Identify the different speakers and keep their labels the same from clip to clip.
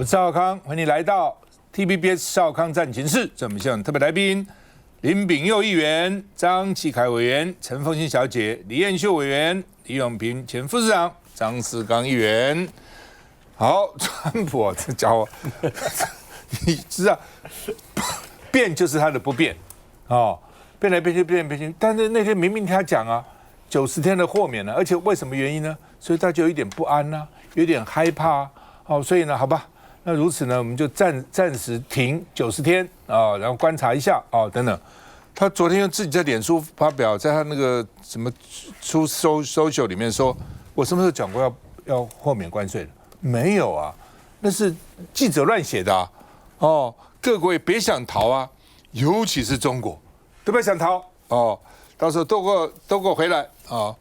Speaker 1: 是赵少康，欢迎你来到 TVBS 少康战情室。这我们现场特别来宾林秉佑议员、张启凯委员、陈凤馨小姐、李彦秀委员、李永平前副市长、张世刚议员。好，川普这家伙，你知道，变就是他的不变，哦，变来变去，变来变去。但是那天明明他讲啊，90天的豁免了，而且为什么原因呢？所以他就有一点不安啊，有点害怕啊。哦，所以呢，好吧，那如此呢，我们就暂时停90天啊，然后观察一下啊，等等。他昨天又自己在脸书发表，在他那个什么出social 里面说，我什么时候讲过要豁免关税的？没有啊，那是记者乱写的啊。哦，各国也别想逃啊，尤其是中国，对不对？想逃哦，到时候都给我回来啊！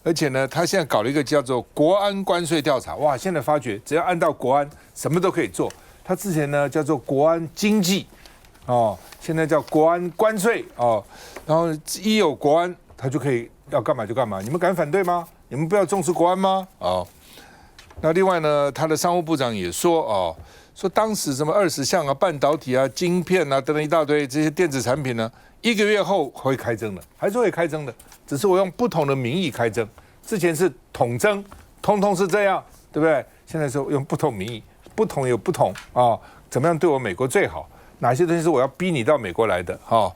Speaker 1: 而且呢，他现在搞了一个叫做国安关税调查，哇！现在发觉只要按到国安，什么都可以做。他之前呢叫做国安经济，哦，现在叫国安关税哦。然后一有国安，他就可以要干嘛就干嘛。你们敢反对吗？你们不要重视国安吗？哦。那另外呢，他的商务部长也说哦，说当时什么20项啊、半导体啊、晶片啊等等一大堆这些电子产品呢，1个月后会开征的，还是会开征的，只是我用不同的名义开征。之前是统征，通通是这样，对不对？现在是用不同名义，不同有不同啊，怎么样对我美国最好？哪些东西是我要逼你到美国来的啊？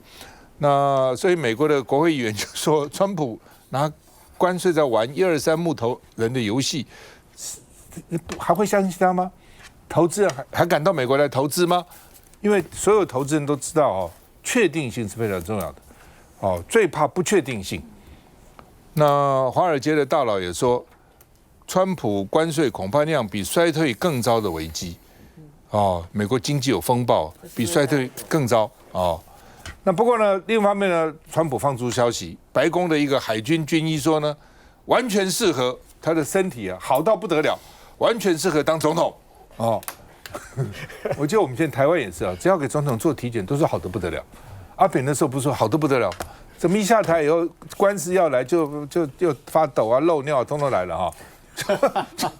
Speaker 1: 那所以美国的国会议员就说，川普拿关税在玩1、2、3木头人的游戏。还会相信他吗？投资人还敢到美国来投资吗？因为所有投资人都知道哦，确定性是非常重要的，哦，最怕不确定性。那华尔街的大佬也说，川普关税恐怕那样比衰退更糟的危机，哦，美国经济有风暴，比衰退更糟哦。那不过呢，另一方面呢，川普放出消息，白宫的一个海军军医说呢，完全适合他的身体啊，好到不得了。完全适合当总统哦，我记得我们现在台湾也是啊，只要给总统做体检，都说好得不得了。阿扁那时候不是说好得不得了，怎么一下台以后官司要来就发抖啊、漏尿，通通来了哈。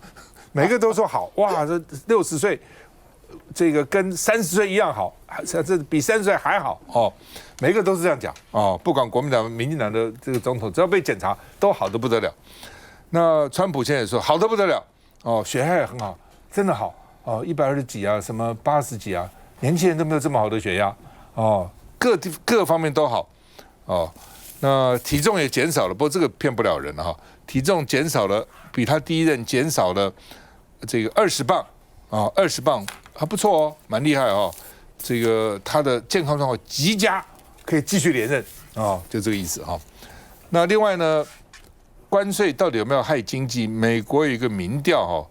Speaker 1: 每个都说好，哇，这60岁这个跟30岁一样好，这比30岁还好哦。每个都是这样讲哦，不管国民党、民进党的这个总统，只要被检查都好得不得了。那川普现在也说好得不得了。哦，血压也很好，真的好哦，120几啊，什么80几啊，年轻人都没有这么好的血压哦，各方面都好哦。那体重也减少了，不过这个骗不了人哈，体重减少了，比他第一任减少了这个20磅啊，20磅还不错哦，蛮厉害哦。这个他的健康状况极佳，可以继续连任哦，就这个意思哈。那另外呢？关税到底有没有害经济？美国有一个民调哈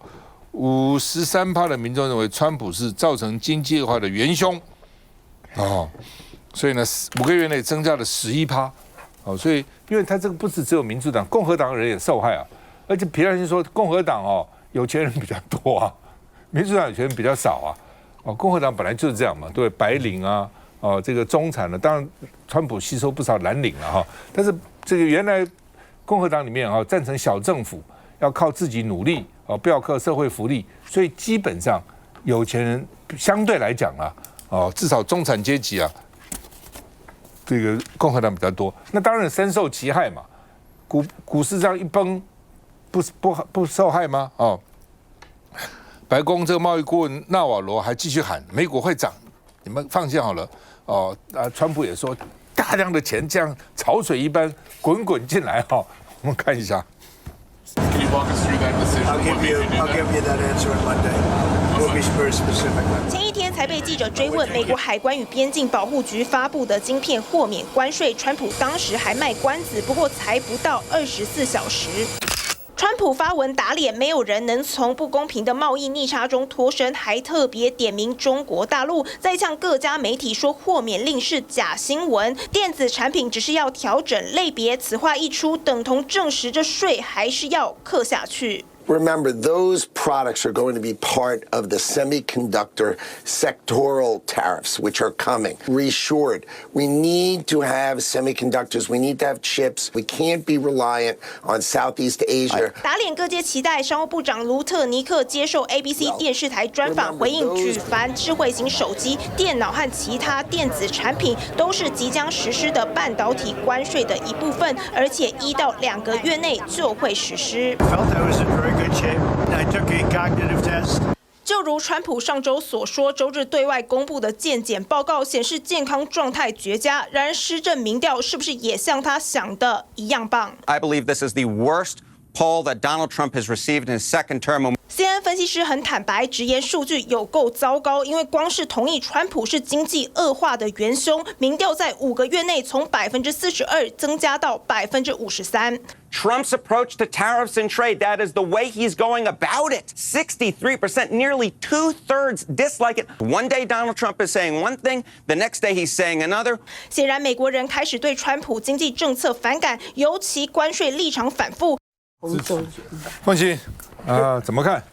Speaker 1: ，53%的民众认为川普是造成经济恶化的元凶，哦，所以呢，5个月内增加了11%，哦，所以因为他这个不是只有民主党，共和党人也受害啊，而且皮尔逊说共和党哦有钱人比较多啊，民主党有钱人比较少啊，哦，共和党本来就是这样嘛，对，白领啊，哦，这个中产的，当然川普吸收不少蓝领了哈，但是这个原来。共和党里面啊，赞成小政府，要靠自己努力啊，不要靠社会福利，所以基本上有钱人相对来讲啊，哦，至少中产阶级啊，这个共和党比较多。那当然深受其害嘛，股市这样一崩，不受害吗？哦，白宫这个贸易顾问纳瓦罗还继续喊美股会涨，你们放心好了。哦，川普也说。大量的钱这样潮水一般滚进来哈，我们看一下。
Speaker 2: Can you walk us through that decision?
Speaker 3: I'll give you that answer on Monday. We'll be very specific.
Speaker 4: 前一天才被记者追问美国海关与边境保护局发布的晶片豁免关税，川普当时还卖关子，不过才不到24小时。川普发文打脸，没有人能从不公平的贸易逆差中脱身，还特别点名中国大陆，再向各家媒体说豁免令是假新闻，电子产品只是要调整类别。此话一出，等同证实这税还是要课下去。
Speaker 5: Remember, those products are going to be part of the semiconductor sectoral tariffs, which are coming. Reshored. We need to have semiconductors. We need to have chips. We can't be reliant on Southeast Asia.
Speaker 4: 打脸各界期待，商务部长卢特尼克接受 ABC 电视台专访，回应举凡智慧型手机、电脑和其他电子产品都是即将实施的半导体关税的一部分，而且1到2个月内就会实施。就如川普上周所说，周日对外公布的健检报告显示健康状态绝佳。然而施政民调是不是也像他想的一样棒
Speaker 6: I believe this is the worst poll that Donald Trump has received in his second term.
Speaker 4: CNN 分析师很坦白，直言数据有够糟糕，因为光是同意川普是经济恶化的元凶，民调在5个月内从42%增加到53%。
Speaker 6: Trump's approach to tariffs and trade, that is the way he's going about it. 63%, nearly 2/3 dislike it. One day Donald Trump is saying one thing, the next day he's saying another.
Speaker 4: 显然，美国人开始对川普经济政策反感，尤其关税立场反复。
Speaker 1: 凤馨怎么看？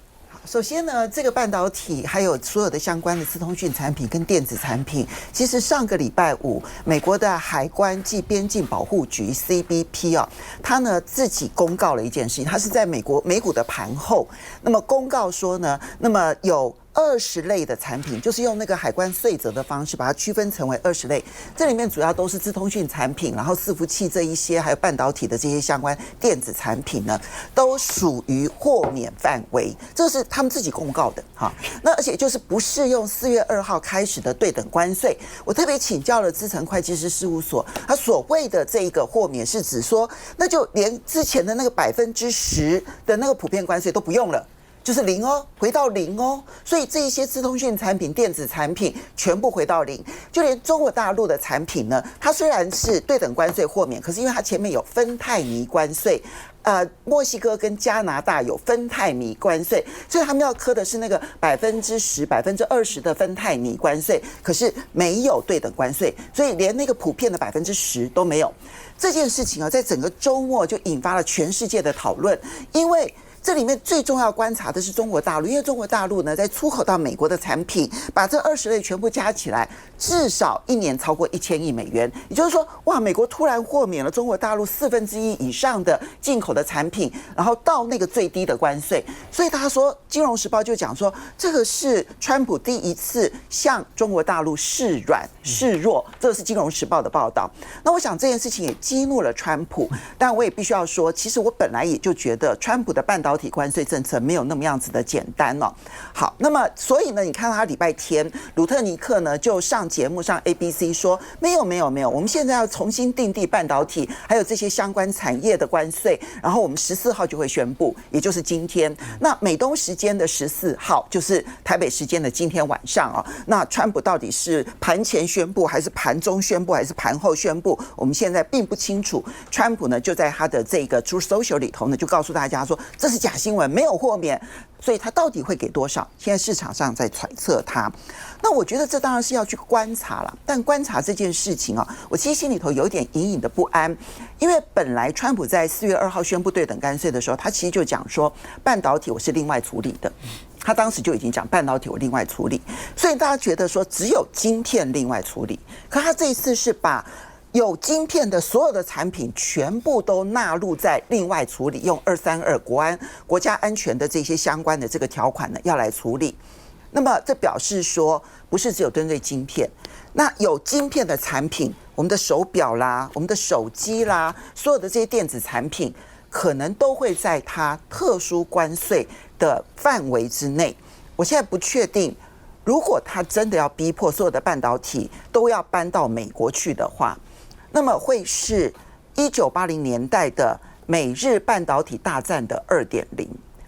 Speaker 7: 首先呢，这个半导体还有所有的相关的资通讯产品跟电子产品，其实上个礼拜五，美国的海关暨边境保护局 CBP 它呢自己公告了一件事情，它是在美股的盘后，那么公告说呢，那么有20类的产品，就是用那个海关税则的方式把它区分成为20类，这里面主要都是资通讯产品，然后伺服器这一些，还有半导体的这些相关电子产品呢，都属于豁免范围，这是他们自己公告的哈。那而且就是不适用4月2号开始的对等关税。我特别请教了资诚会计师事务所，他所谓的这一个豁免是指说，那就连之前的那个10%的那个普遍关税都不用了。就是0哦，回到0哦，所以这一些资通讯产品、电子产品全部回到0，就连中国大陆的产品呢，它虽然是对等关税豁免，可是因为它前面有芬太尼关税。墨西哥跟加拿大有芬太尼关税，所以他们要科的是那个10%、20%的芬太尼关税，可是没有对等关税，所以连那个普遍的10%都没有。这件事情在整个周末就引发了全世界的讨论，因为这里面最重要观察的是中国大陆，因为中国大陆呢，在出口到美国的产品，把这20类全部加起来，至少1年超过1000亿美元。也就是说，哇，美国突然豁免了中国大陆1/4以上的进口的产品，然后到那个最低的关税。所以他说，《金融时报》就讲说，这个是川普第一次向中国大陆示软示弱，这是《金融时报》的报道。那我想这件事情也激怒了川普，但我也必须要说，其实我本来也就觉得川普的半导体关税政策没有那么样子的简单哦。好，那么所以呢，你看他礼拜天，鲁特尼克呢就上节目上 ABC 说，没有，我们现在要重新订定半导体还有这些相关产业的关税，然后我们14号就会宣布，也就是今天。那美东时间的14号就是台北时间的今天晚上哦。那川普到底是盘前宣布，还是盘中宣布，还是盘后宣布？我们现在并不清楚。川普呢就在他的这个 Truth Social 里头呢，就告诉大家说，这是假新闻，没有豁免，所以他到底会给多少？现在市场上在揣测他。那我觉得这当然是要去观察了，但观察这件事情我其实心里头有一点隐隐的不安，因为本来川普在4月2号宣布对等关税的时候，他其实就讲说，半导体我是另外处理的。他当时就已经讲半导体我另外处理，所以大家觉得说只有晶片另外处理，可他这一次是把有晶片的所有的产品全部都纳入在另外处理，用232国家安全的这些相关的这个条款呢要来处理。那么这表示说，不是只有针对晶片，那有晶片的产品，我们的手表啦，我们的手机啦，所有的这些电子产品，可能都会在它特殊关税的范围之内。我现在不确定，如果他真的要逼迫所有的半导体都要搬到美国去的话，那么会是1980年代的美日半导体大战的2.0。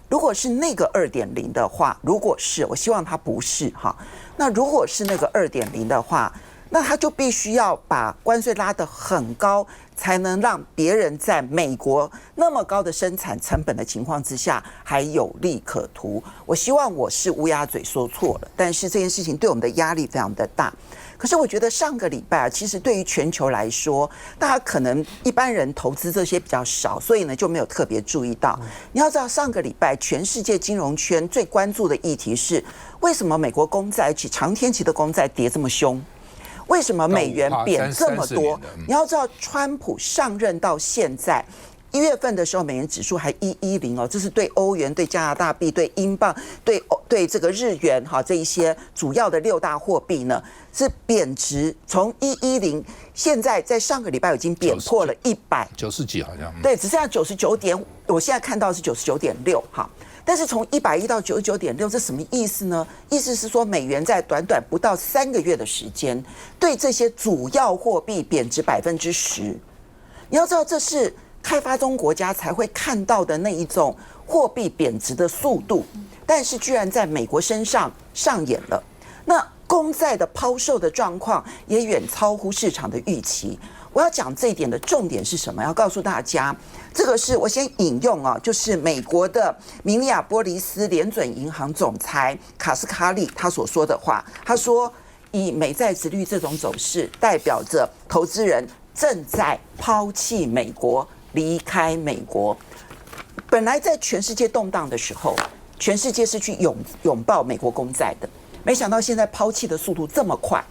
Speaker 7: 如果是那个2.0的话，如果是，我希望它不是哈。那如果是那个2.0的话，那他就必须要把关税拉得很高，才能让别人在美国那么高的生产成本的情况之下还有利可图。我希望我是乌鸦嘴说错了，但是这件事情对我们的压力非常的大。可是我觉得上个礼拜啊，其实对于全球来说，大家可能一般人投资这些比较少，所以呢就没有特别注意到。你要知道，上个礼拜全世界金融圈最关注的议题是，为什么美国公债长天期的公债跌这么凶？为什么美元贬这么多？你要知道，川普上任到现在。1月份的时候，美元指数还110哦，这是对欧元、对加拿大币、对英镑、对这个日元哈这一些主要的6大货币呢是贬值，从110现在在上个礼拜已经贬破了
Speaker 1: 190几好像，
Speaker 7: 对，只剩下99点，我现在看到是99.6哈。但是从110到99.6，这什么意思呢？意思是说，美元在短短不到3个月的时间，对这些主要货币贬值10%。你要知道，这是开发中国家才会看到的那一种货币贬值的速度，但是居然在美国身上上演了。那公债的抛售的状况也远超乎市场的预期。我要讲这一点的重点是什么？要告诉大家，这个是我先引用啊，就是美国的明尼亚波利斯联准银行总裁卡斯卡利他所说的话。他说，以美债殖率这种走势，代表着投资人正在抛弃美国。离开美国，本来在全世界动荡的时候，全世界是去拥抱美国公债的，没想到现在抛弃的速度这么快，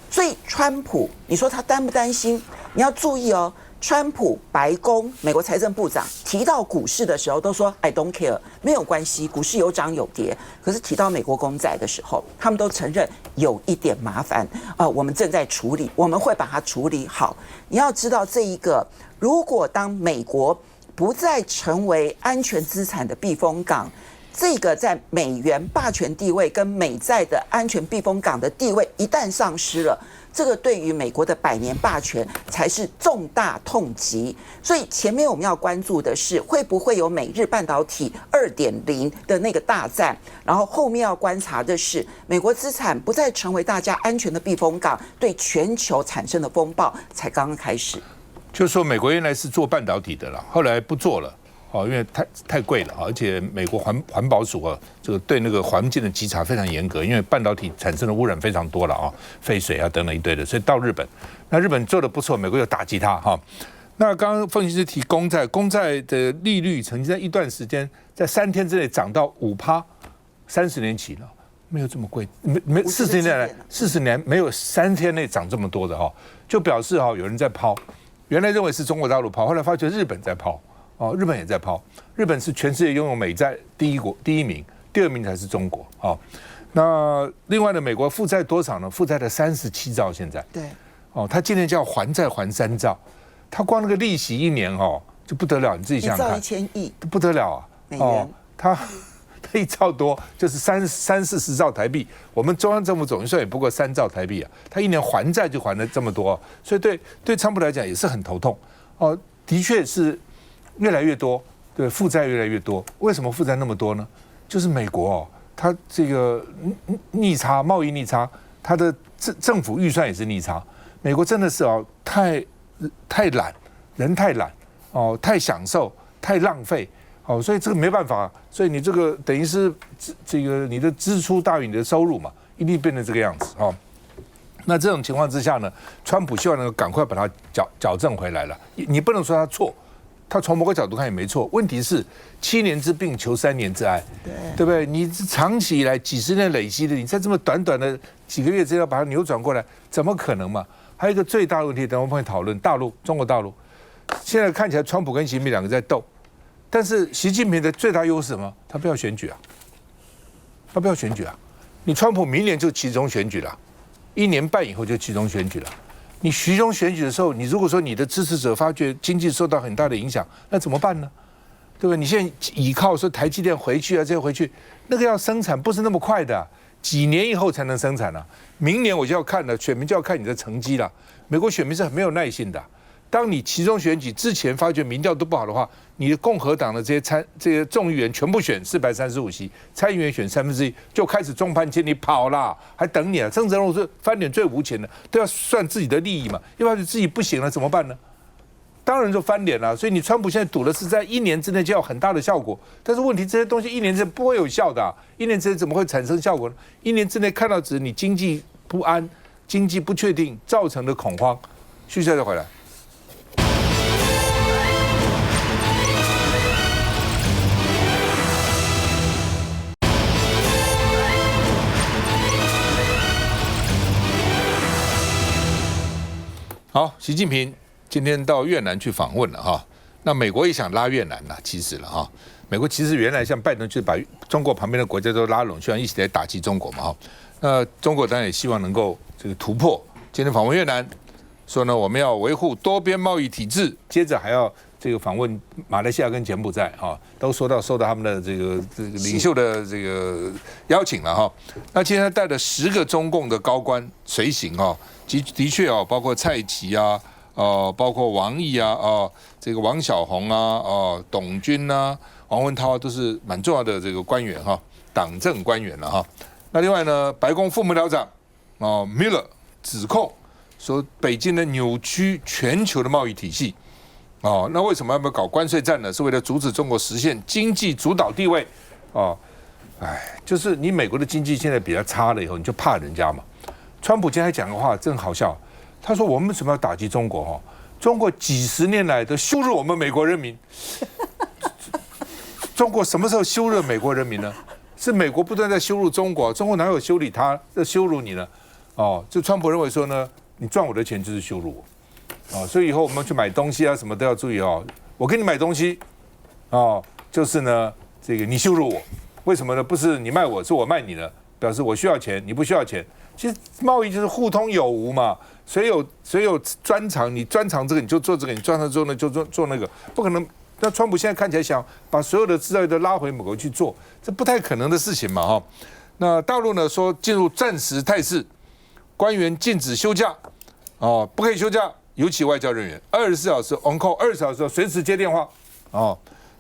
Speaker 7: 所以川普，你说他担不担心？你要注意哦，川普、白宫、美国财政部长提到股市的时候都说 I don't care， 没有关系，股市有涨有跌。可是提到美国公债的时候，他们都承认有一点麻烦我们正在处理，我们会把它处理好。你要知道这一个。如果当美国不再成为安全资产的避风港，这个在美元霸权地位跟美债的安全避风港的地位一旦丧失了，这个对于美国的100年霸权才是重大痛击。所以前面我们要关注的是会不会有美日半导体2.0的那个大战，然后后面要观察的是美国资产不再成为大家安全的避风港，对全球产生的风暴才刚刚开始。
Speaker 1: 就是说，美国原来是做半导体的啦，后来不做了因为太贵了，而且美国环保署这个对那个环境的稽查非常严格，因为半导体产生的污染非常多了废水等等一堆的，所以到日本，那日本做的不错，美国又打击它那刚刚分析师提公债的利率曾经在一段时间在3天之内涨到5%，30年期了。没有这么贵，没40年没有3天内涨这么多的就表示有人在抛。原来认为是中国大陆抛，后来发觉日本在抛日本也在抛。日本是全世界拥有美债第一名，第2名才是中国那另外呢，美国负债多少呢？负债的37兆现在。
Speaker 7: 对
Speaker 1: 他今年就要还债还3兆，他光那个利息1年就不得了，你自己想想看，
Speaker 7: 1兆1000亿
Speaker 1: 不得了
Speaker 7: 美元
Speaker 1: 他1兆多，就是30-40兆台币。我们中央政府总预算也不过3兆台币他一年还债就还了这么多，所以对川普来讲也是很头痛的确是越来越多，对负债越来越多。为什么负债那么多呢？就是美国它这个逆差，贸易逆差，它的政府预算也是逆差。美国真的是太懒，人太懒太享受，太浪费。所以这个没办法，所以你这个等于是这个你的支出大于你的收入嘛，一定变成这个样子那这种情况之下呢，川普希望能够赶快把它矫正回来了。你不能说他错，他从某个角度看也没错。问题是7年之病求3年之哀，对不对？你长期以来几十年累积的，你在这么短短的几个月之内要把它扭转过来，怎么可能嘛？还有一个最大的问题，等我们会讨论中国大陆。现在看起来，川普跟习近平2个在斗。但是习近平的最大优势什么？他不要选举你川普明年就集中选举了，1年半以后就集中选举了。你集中选举的时候，你如果说你的支持者发觉经济受到很大的影响，那怎么办呢？对不对？你现在倚靠说台积电回去这些回去，那个要生产不是那么快的几年以后才能生产明年我就要看了，选民就要看你的成绩了。美国选民是很没有耐性的。当你期中选举之前发觉民调都不好的话，你的共和党的这些众议员全部选435席，参议员选1/3，就开始众叛亲离跑啦，还等你政治人物是翻脸最无情的，都要算自己的利益嘛，要不然自己不行了怎么办呢？当然就翻脸了。所以你川普现在赌的是在1年之内就要很大的效果，但是问题这些东西1年之内不会有效的1年之内怎么会产生效果呢？1年之内看到只是你经济不安。经济不确定造成的恐慌。续下再回来。好，习近平今天到越南去访问了哈。那美国也想拉越南了，其实了哈。美国其实原来像拜登就把中国旁边的国家都拉拢，希望一起来打击中国嘛哈。那中国当然也希望能够这个突破。今天访问越南，说呢我们要维护多边贸易体制，接着还要这个访问马来西亚跟柬埔寨哈，都受到他们的这个领袖的这个邀请了哈。那今天他带了10个中共的高官随行哈。的确哦，包括蔡奇啊，包括王毅啊，这个王小洪啊，董军啊，王文涛都是蛮重要的这个官员哈，党政官员了哈。那另外呢，白宫副幕僚长Miller 指控说北京的扭曲全球的贸易体系那为什么要不要搞关税战呢？是为了阻止中国实现经济主导地位就是你美国的经济现在比较差了以后，你就怕人家嘛。川普今天还讲个话真好笑，他说我们为什么要打击中国中国几十年来都羞辱我们美国人民。中国什么时候羞辱美国人民呢？是美国不断在羞辱中国，中国哪有羞辱他在羞辱你呢？就川普认为说呢，你赚我的钱就是羞辱我所以以后我们去买东西啊什么都要注意我给你买东西就是呢这个你羞辱我，为什么呢？不是你卖我，是我卖你呢，表示我需要钱，你不需要钱。其实贸易就是互通有无嘛，谁有专长，你专长这个你就做这个，你专长做那就做那个，不可能。那川普现在看起来想把所有的制造业都拉回美国去做，这不太可能的事情嘛那大陆呢说进入战时态势，官员禁止休假不可以休假，尤其外交人员24小时 on call， 20小时随时接电话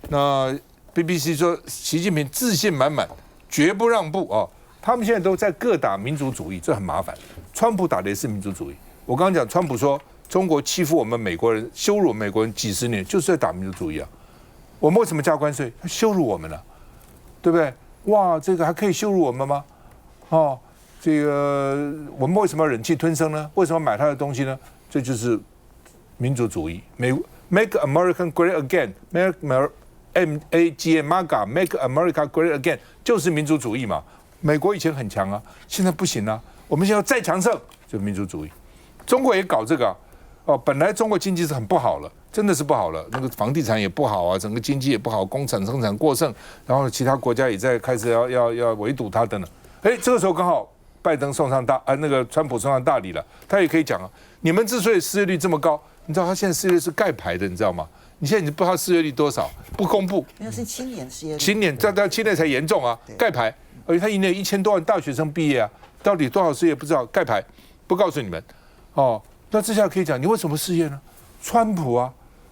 Speaker 1: 那 BBC 说习近平自信满满，绝不让步他们现在都在各打民族主义，这很麻烦。川普打的也是民族主义。我刚刚讲，川普说中国欺负我们美国人，羞辱美国人几十年，就是在打民族主义啊。我们为什么加关税？他羞辱我们了，对不对？哇，这个还可以羞辱我们吗？这个我们为什么要忍气吞声呢？为什么买他的东西呢？这就是民族主义。Make America Great Again，Make MAGA，Make America Great Again， 就是民族主义嘛。美国以前很强现在不行我们现在要再强盛，就是民族主义。中国也搞这个本来中国经济是很不好了，真的是不好了，那个房地产也不好整个经济也不好，工厂生产过剩，然后其他国家也在开始要围堵它等等。这个时候刚好拜登那个川普送上大礼了，他也可以讲你们之所以失业率这么高，你知道他现在失业率是盖牌的，你知道吗？你现在你不知道失业率多少，不公布。
Speaker 7: 那是青年失业率，
Speaker 1: 青年才严重盖牌。而且他一年1000多万大学生毕业到底多少失业不知道，盖牌不告诉你们那这下可以讲你为什么失业呢？川普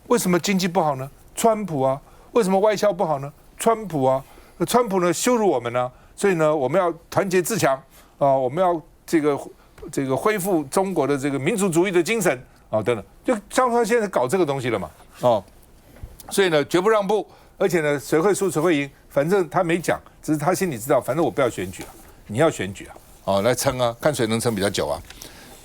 Speaker 1: 为什么经济不好呢？川普为什么外销不好呢？川普川普呢羞辱我们呢？所以呢我们要团结自强我们要这个恢复中国的这个民族主义的精神等等，就张川现在搞这个东西了嘛所以呢绝不让步，而且呢谁会输谁会赢，反正他没讲，只是他心里知道，反正我不要选举你要选举来撑看谁能撑比较久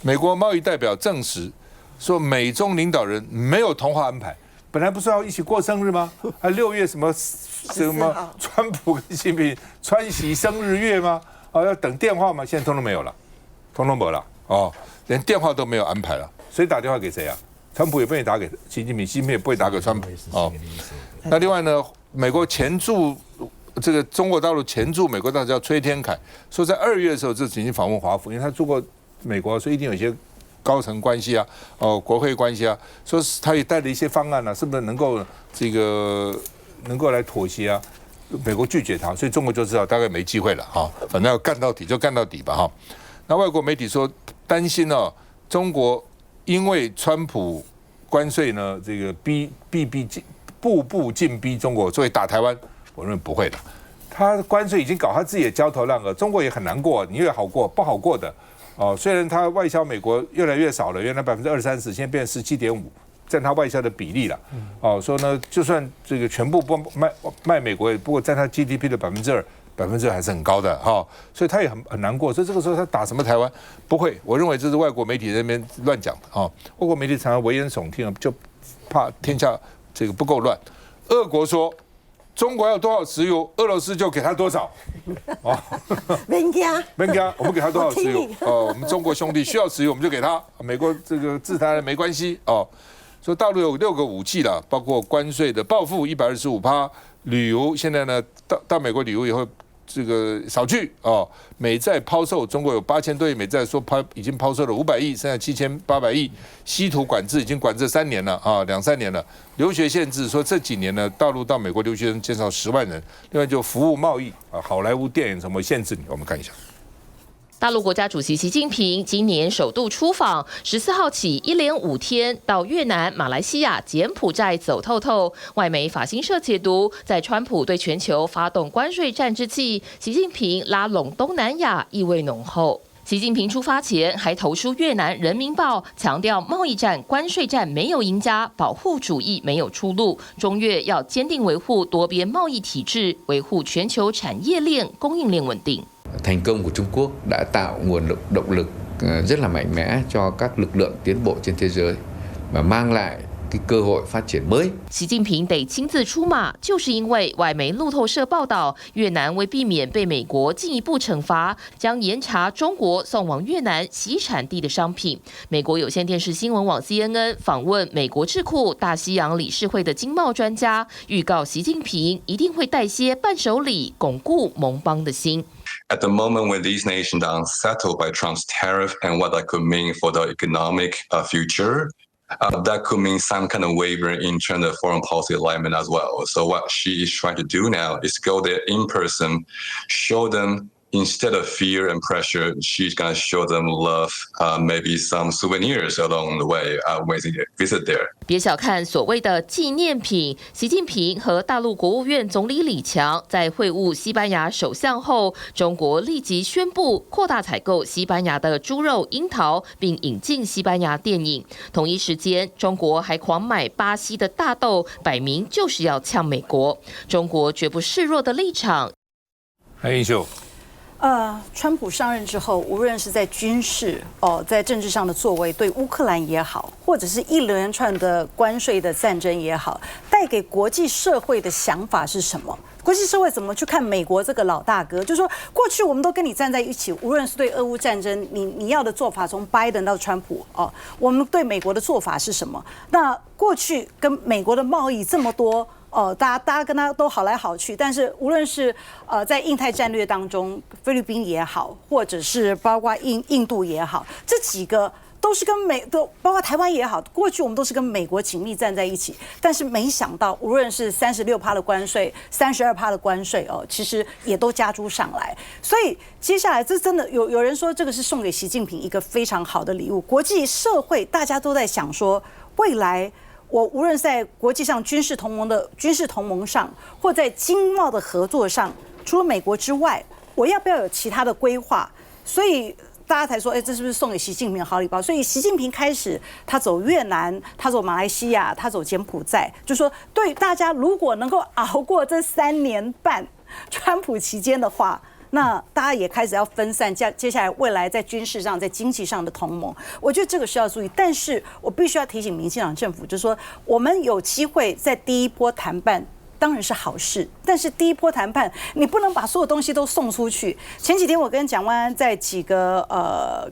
Speaker 1: 美国贸易代表证实说，美中领导人没有通话安排。本来不是要一起过生日吗？还6月什么川普跟习近平川习生日月吗？要等电话吗？现在通通没有了，通通没了连电话都没有安排了。谁打电话给谁川普也不会打给习近平，习近平也不会打给川普那另外呢，美国前驻这个中国大陆前驻美国大使叫崔天凯，说在2月的时候就已经访问华府，因为他住过美国，所以一定有一些高层关系国会关系说他也带了一些方案是不是能够来妥协美国拒绝他，所以中国就知道大概没机会了反正要干到底就干到底吧那外国媒体说担心中国因为川普关税呢这个步步进逼中国，所以打台湾，我认为不会的。他关税已经搞他自己的焦头烂额，中国也很难过，你越好过不好过的虽然他外销美国越来越少了，原来20-30%，现在变成17.5%，占他外销的比例了说呢，就算这个全部不卖美国，不过占他 GDP 的2%， 2%还是很高的哈，所以他也很难过。所以这个时候他打什么台湾不会？我认为这是外国媒体在那边乱讲的哈。外国媒体常常危言耸听，就怕天下这个不够乱。俄国说中国要多少石油，俄罗斯就给他多少。哦，
Speaker 8: 人家，
Speaker 1: 我们给他多少石油？哦，我们中国兄弟需要石油，我们就给他。美国这个制裁没关系哦。说大陆有6个武器了，包括关税的报复125%，旅游现在呢到美国旅游以后。这个少去哦，美债抛售，中国有8000多亿美债，说已经抛售了500亿，剩下7800亿。稀土管制已经管制3年了啊，2-3年了。留学限制说这几年呢，大陆到美国留学生减少10万人。另外就服务贸易啊，好莱坞电影什么限制你，我们看一下。
Speaker 9: 大陆国家主席习近平今年首度出访，14号起1连5天到越南、马来西亚、柬埔寨走透透。外媒法新社解读，在川普对全球发动关税战之际，习近平拉拢东南亚意味浓厚。习近平出发前还投书越南《人民报》，强调贸易战、关税战没有赢家，保护主义没有出路。中越要坚定维护多边贸易体制，维护全球产业链、供应链稳定。
Speaker 10: Thành công của Trung Quốc đã tạo nguồn động lực rất là mạnh mẽ cho các lực lượng tiến bộ trên thế giới và mang lại cái cơ hội phát triển mới.
Speaker 9: 习近平得亲自出马，就是因为外媒路透社报道，越南为避免被美国进一步惩罚，将严查中国送往越南洗产地的商品。美国有线电视新闻网 CNN 访问美国智库大西洋理事会的经贸专家，预告习近平一定会带些伴手礼，巩固盟邦的心。
Speaker 11: At the moment when these nations are unsettled by Trump's tariff and what that could mean for the economic future, that could mean some kind of wavering in terms of foreign policy alignment as well. So what she is trying to do now is go there in person, show them instead of fear and pressure, she's going to show them love, maybe some souvenirs along the way when they visit there.
Speaker 9: 别小看所谓的纪念品，习近平和大陆国务院总理李强在会晤西班牙首相后，中国立即宣布扩大采购西班牙的猪肉、樱桃，并引进西班牙电影。同一时间，中国还狂买巴西的大豆，摆明就是要呛美国。中国绝不示弱的立场。
Speaker 1: 韩英秀。
Speaker 8: 川普上任之后，无论是在军事在政治上的作为，对乌克兰也好，或者是一连串的关税的战争也好，带给国际社会的想法是什么？国际社会怎么去看美国这个老大哥？就是说，过去我们都跟你站在一起，无论是对俄乌战争，你要的做法，从拜登到川普我们对美国的做法是什么？那过去跟美国的贸易这么多。大家跟他都好来好去，但是无论是在印太战略当中，菲律宾也好，或者是包括印度也好，这几个都是跟包括台湾也好，过去我们都是跟美国紧密站在一起，但是没想到，无论是36%的关税，32%的关税其实也都加诸上来，所以接下来这真的有人说这个是送给习近平一个非常好的礼物，国际社会大家都在想说未来。我无论在国际上军事同盟上，或在经贸的合作上，除了美国之外，我要不要有其他的规划？所以大家才说，这是不是送给习近平的好礼包？所以习近平开始他走越南，他走马来西亚，他走柬埔寨，就说对大家如果能够熬过这3年半川普期间的话。那大家也开始要分散接下来未来在军事上、在经济上的同盟，我觉得这个需要注意。但是我必须要提醒民进党政府，就是说我们有机会在第一波谈判。当然是好事，但是第一波谈判你不能把所有东西都送出去。前几天我跟蒋万安在几个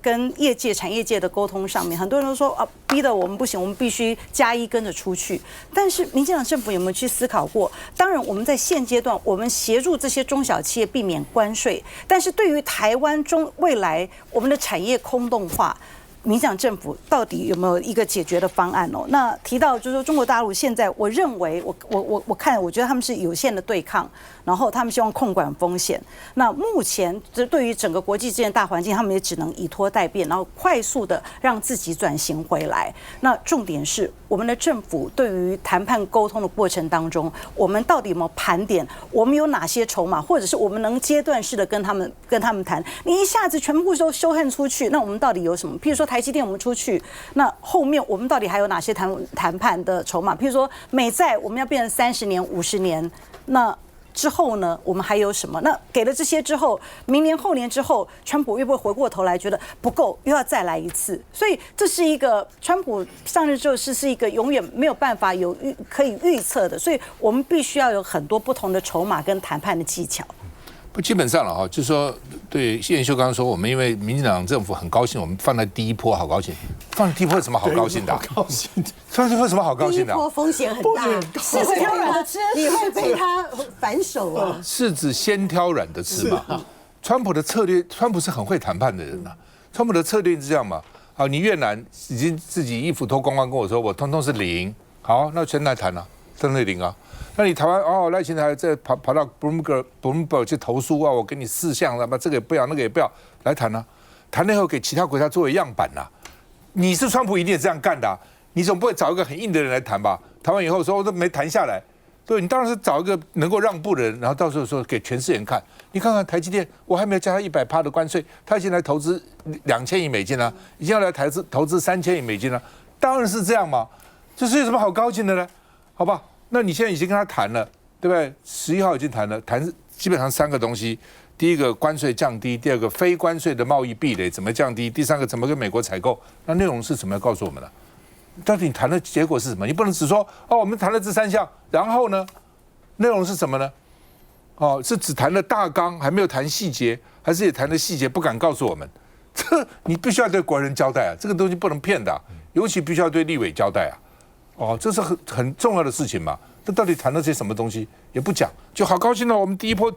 Speaker 8: 跟业界、产业界的沟通上面，很多人都说逼得我们不行，我们必须加一跟着出去。但是民进党政府有没有去思考过？当然我们在现阶段，我们协助这些中小企业避免关税，但是对于台湾未来我们的产业空洞化。民进党政府到底有没有一个解决的方案那提到就是说中国大陆现在，我认为我觉得他们是有限的对抗，然后他们希望控管风险。那目前对于整个国际之间的大环境，他们也只能以拖待变，然后快速的让自己转型回来。那重点是我们的政府对于谈判沟通的过程当中，我们到底有没有盘点？我们有哪些筹码，或者是我们能阶段式的跟他们谈？你一下子全部都修恨出去，那我们到底有什么？譬如说台积电我们出去，那后面我们到底还有哪些谈判的筹码？譬如说美债我们要变成30年、50年，那之后呢，我们还有什么？那给了这些之后，明年后年之后，川普会不会回过头来觉得不够，又要再来一次？所以这是一个川普上任之后是一个永远没有办法可以预测的，所以我们必须要有很多不同的筹码跟谈判的技巧。
Speaker 1: 不，基本上了哈，就是说，对谢元秀刚刚说，我们因为民进党政府很高兴，我们放在第一波，好高兴。放在第一波有什么好高兴的？
Speaker 12: 高兴，
Speaker 1: 放在第一波有什么好高兴的？
Speaker 13: 第一波风险很大，
Speaker 8: 柿子挑软的吃，
Speaker 13: 你会被他反手啊。
Speaker 1: 柿子先挑软的吃嘛。川普的策略，川普是很会谈判的人呐。川普的策略是这样嘛？好，你越南已经自己衣服脱光光跟我说，我通通是零。好，那全来谈啊，真的零啊。那你台湾赖清德还在跑到 Bloomberg 去投诉啊，我给你4项，那么这个也不要，那个也不要，来谈啊，谈了以后给其他国家作为样板啊。你是川普一定也这样干的你总不会找一个很硬的人来谈吧？谈完以后说我都没谈下来，对，你当然是找一个能够让步的人，然后到时候说给全世界人看。你看看台积电，我还没有加他100%的关税，他已经来投资2000亿美金了，已经要来投资3000亿美金了，当然是这样嘛。这是有什么好高兴的呢？好吧？那你现在已经跟他谈了，对不对？11号已经谈了，谈基本上3个东西：第一个关税降低，第二个非关税的贸易壁垒怎么降低，第3个怎么跟美国采购。那内容是什么？要告诉我们了。到底你谈的结果是什么？你不能只说我们谈了这3项，然后呢，内容是什么呢？是只谈了大纲，还没有谈细节，还是也谈了细节不敢告诉我们？这你必须要对国人交代啊，这个东西不能骗的尤其必须要对立委交代啊。这是很重要的事情嘛。这到底谈了些什么东西也不讲，就好高兴了。我们第一波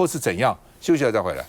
Speaker 1: 是怎样？休息了再回来。